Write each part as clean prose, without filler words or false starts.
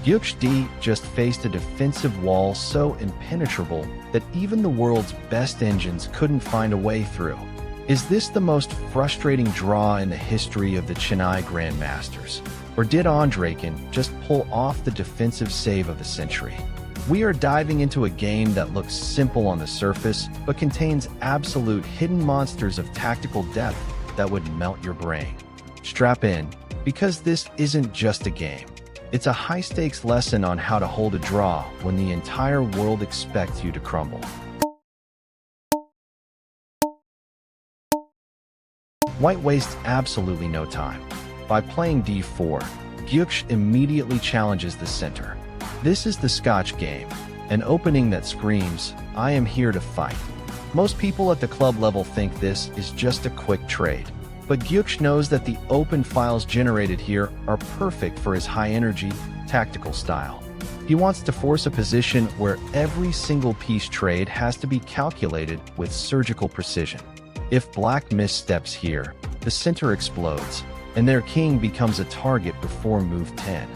Gukesh just faced a defensive wall so impenetrable that even the world's best engines couldn't find a way through. Is this the most frustrating draw in the history of the Chennai Grandmasters? Or did Andreikin just pull off the defensive save of the century? We are diving into a game that looks simple on the surface, but contains absolute hidden monsters of tactical depth that would melt your brain. Strap in, because this isn't just a game. It's a high-stakes lesson on how to hold a draw when the entire world expects you to crumble. White wastes absolutely no time. By playing d4, Gukesh immediately challenges the center. This is the Scotch game, an opening that screams, "I am here to fight." Most people at the club level think this is just a quick trade, but Gukesh knows that the open files generated here are perfect for his high-energy, tactical style. He wants to force a position where every single piece trade has to be calculated with surgical precision. If black missteps here, the center explodes, and their king becomes a target before move 10.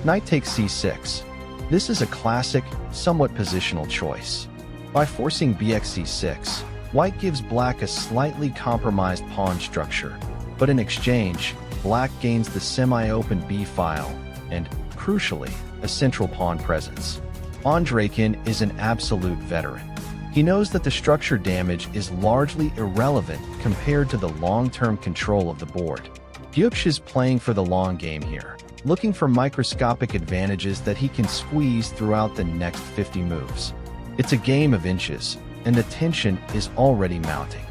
Knight takes c6. This is a classic, somewhat positional choice. By forcing bxc6, white gives black a slightly compromised pawn structure, but in exchange, black gains the semi-open b file and, crucially, a central pawn presence. Andreikin is an absolute veteran. He knows that the structure damage is largely irrelevant compared to the long-term control of the board. Gukesh is playing for the long game here, looking for microscopic advantages that he can squeeze throughout the next 50 moves. It's a game of inches, and the tension is already mounting.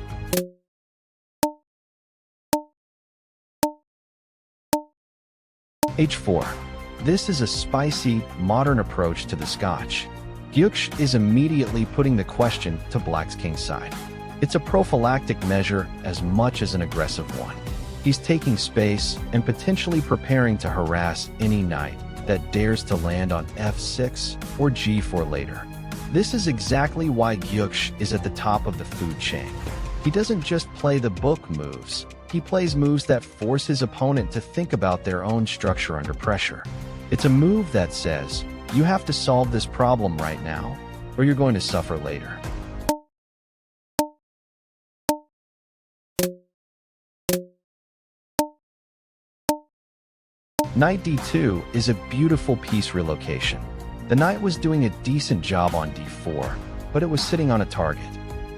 h4. This is a spicy, modern approach to the Scotch. Gukesh is immediately putting the question to black's kingside. It's a prophylactic measure as much as an aggressive one. He's taking space and potentially preparing to harass any knight that dares to land on f6 or g4 later. This is exactly why Gukesh is at the top of the food chain. He doesn't just play the book moves, he plays moves that force his opponent to think about their own structure under pressure. It's a move that says, you have to solve this problem right now, or you're going to suffer later. Knight d2 is a beautiful piece relocation. The knight was doing a decent job on d4, but it was sitting on a target.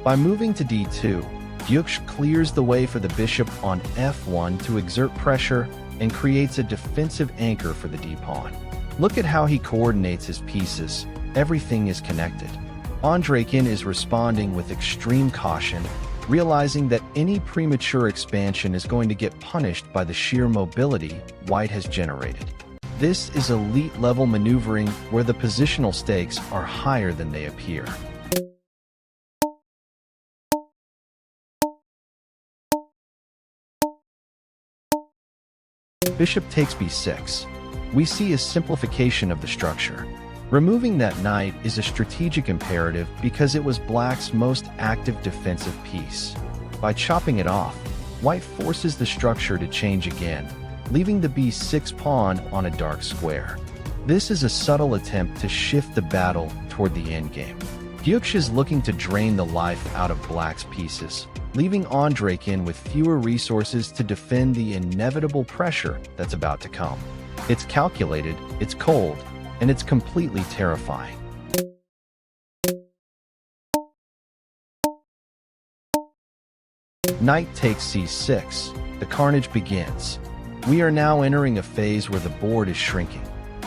By moving to d2, Gukesh clears the way for the bishop on f1 to exert pressure and creates a defensive anchor for the d-pawn. Look at how he coordinates his pieces. Everything is connected. Andreikin is responding with extreme caution, realizing that any premature expansion is going to get punished by the sheer mobility white has generated. This is elite-level maneuvering where the positional stakes are higher than they appear. Bishop takes b6. We see a simplification of the structure. Removing that knight is a strategic imperative because it was black's most active defensive piece. By chopping it off, white forces the structure to change again, leaving the b6 pawn on a dark square. This is a subtle attempt to shift the battle toward the endgame. Gukesh is looking to drain the life out of black's pieces, leaving Andreikin with fewer resources to defend the inevitable pressure that's about to come. It's calculated, it's cold, and it's completely terrifying. Knight takes c6. The carnage begins. We are now entering a phase where the board is shrinking.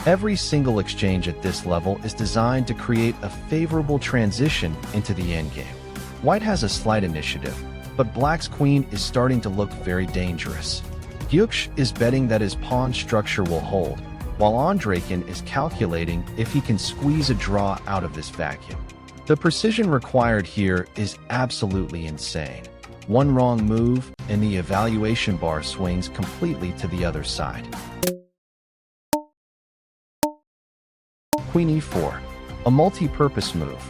Every single exchange at this level is designed to create a favorable transition into the endgame. White has a slight initiative, but black's queen is starting to look very dangerous. Gukesh is betting that his pawn structure will hold, while Andreikin is calculating if he can squeeze a draw out of this vacuum. The precision required here is absolutely insane. One wrong move, and the evaluation bar swings completely to the other side. Queen e4, a multi-purpose move.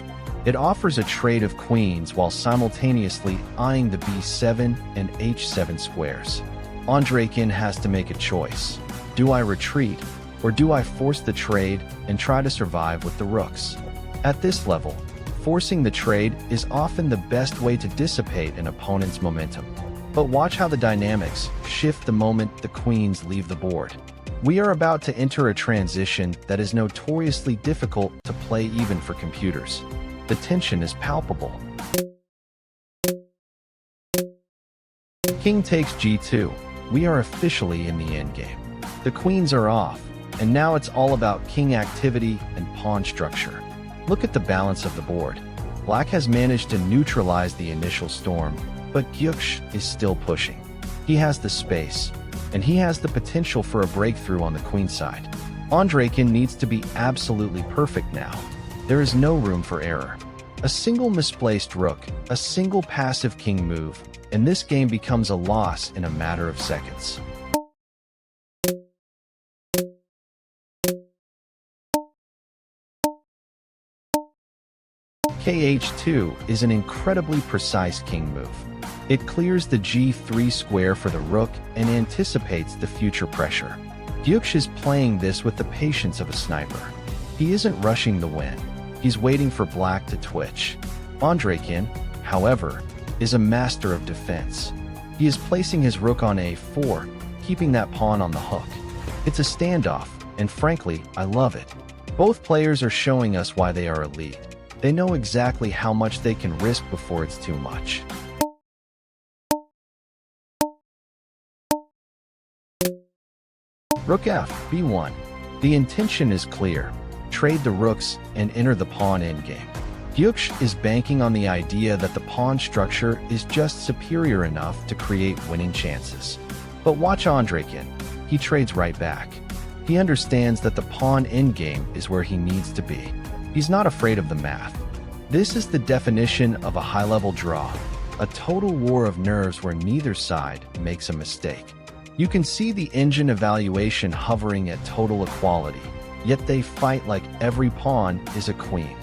It offers a trade of queens while simultaneously eyeing the b7 and h7 squares. Andreikin has to make a choice. Do I retreat, or do I force the trade and try to survive with the rooks? At this level, forcing the trade is often the best way to dissipate an opponent's momentum. But watch how the dynamics shift the moment the queens leave the board. We are about to enter a transition that is notoriously difficult to play even for computers. The tension is palpable. King takes g2. We are officially in the endgame. The queens are off, and now it's all about king activity and pawn structure. Look at the balance of the board. Black has managed to neutralize the initial storm, but Gukesh is still pushing. He has the space, and he has the potential for a breakthrough on the queen side. Andreikin needs to be absolutely perfect now. There is no room for error. A single misplaced rook, a single passive king move, and this game becomes a loss in a matter of seconds. Kh2 is an incredibly precise king move. It clears the g3 square for the rook and anticipates the future pressure. Gukesh is playing this with the patience of a sniper. He isn't rushing the win. He's waiting for black to twitch. Andreikin, however, is a master of defense. He is placing his rook on a4, keeping that pawn on the hook. It's a standoff, and frankly, I love it. Both players are showing us why they are elite. They know exactly how much they can risk before it's too much. Rook f, b1. The intention is clear. Trade the rooks and enter the pawn endgame. Gukesh is banking on the idea that the pawn structure is just superior enough to create winning chances. But watch Andreikin. He trades right back. He understands that the pawn endgame is where he needs to be. He's not afraid of the math. This is the definition of a high-level draw, a total war of nerves where neither side makes a mistake. You can see the engine evaluation hovering at total equality, yet they fight like every pawn is a queen.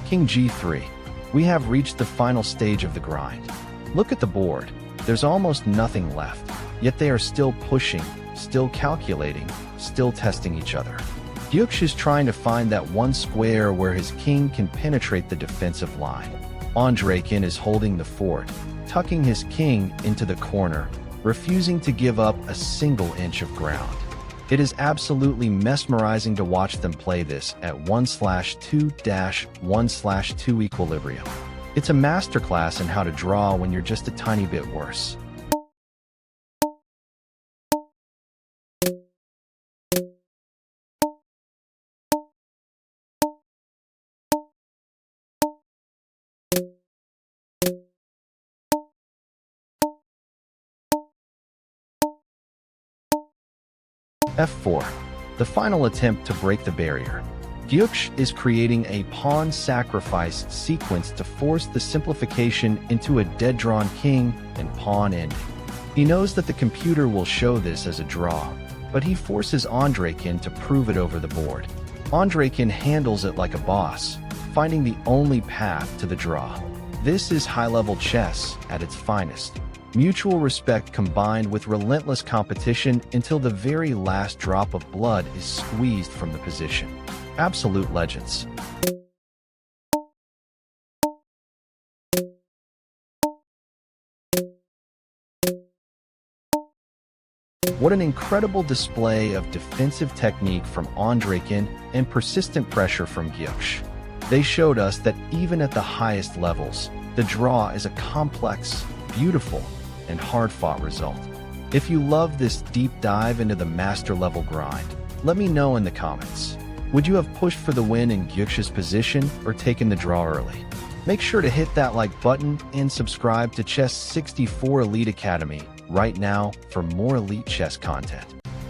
King g3. We have reached the final stage of the grind. Look at the board. There's almost nothing left, yet they are still pushing, still calculating, still testing each other. Gukesh is trying to find that one square where his king can penetrate the defensive line. Andreikin is holding the fort, tucking his king into the corner, refusing to give up a single inch of ground. It is absolutely mesmerizing to watch them play this at 1/2-1/2 equilibrium. It's a masterclass in how to draw when you're just a tiny bit worse. f4. The final attempt to break the barrier. Gukesh is creating a pawn sacrifice sequence to force the simplification into a dead-drawn king and pawn ending. He knows that the computer will show this as a draw, but he forces Andreikin to prove it over the board. Andreikin handles it like a boss, finding the only path to the draw. This is high-level chess at its finest. Mutual respect combined with relentless competition until the very last drop of blood is squeezed from the position. Absolute legends. What an incredible display of defensive technique from Andreikin and persistent pressure from Gukesh. They showed us that even at the highest levels, the draw is a complex, beautiful, and hard-fought result. If you love this deep dive into the master-level grind, let me know in the comments. Would you have pushed for the win in Gukesh's position or taken the draw early? Make sure to hit that like button and subscribe to Chess 64 Elite Academy right now for more elite chess content.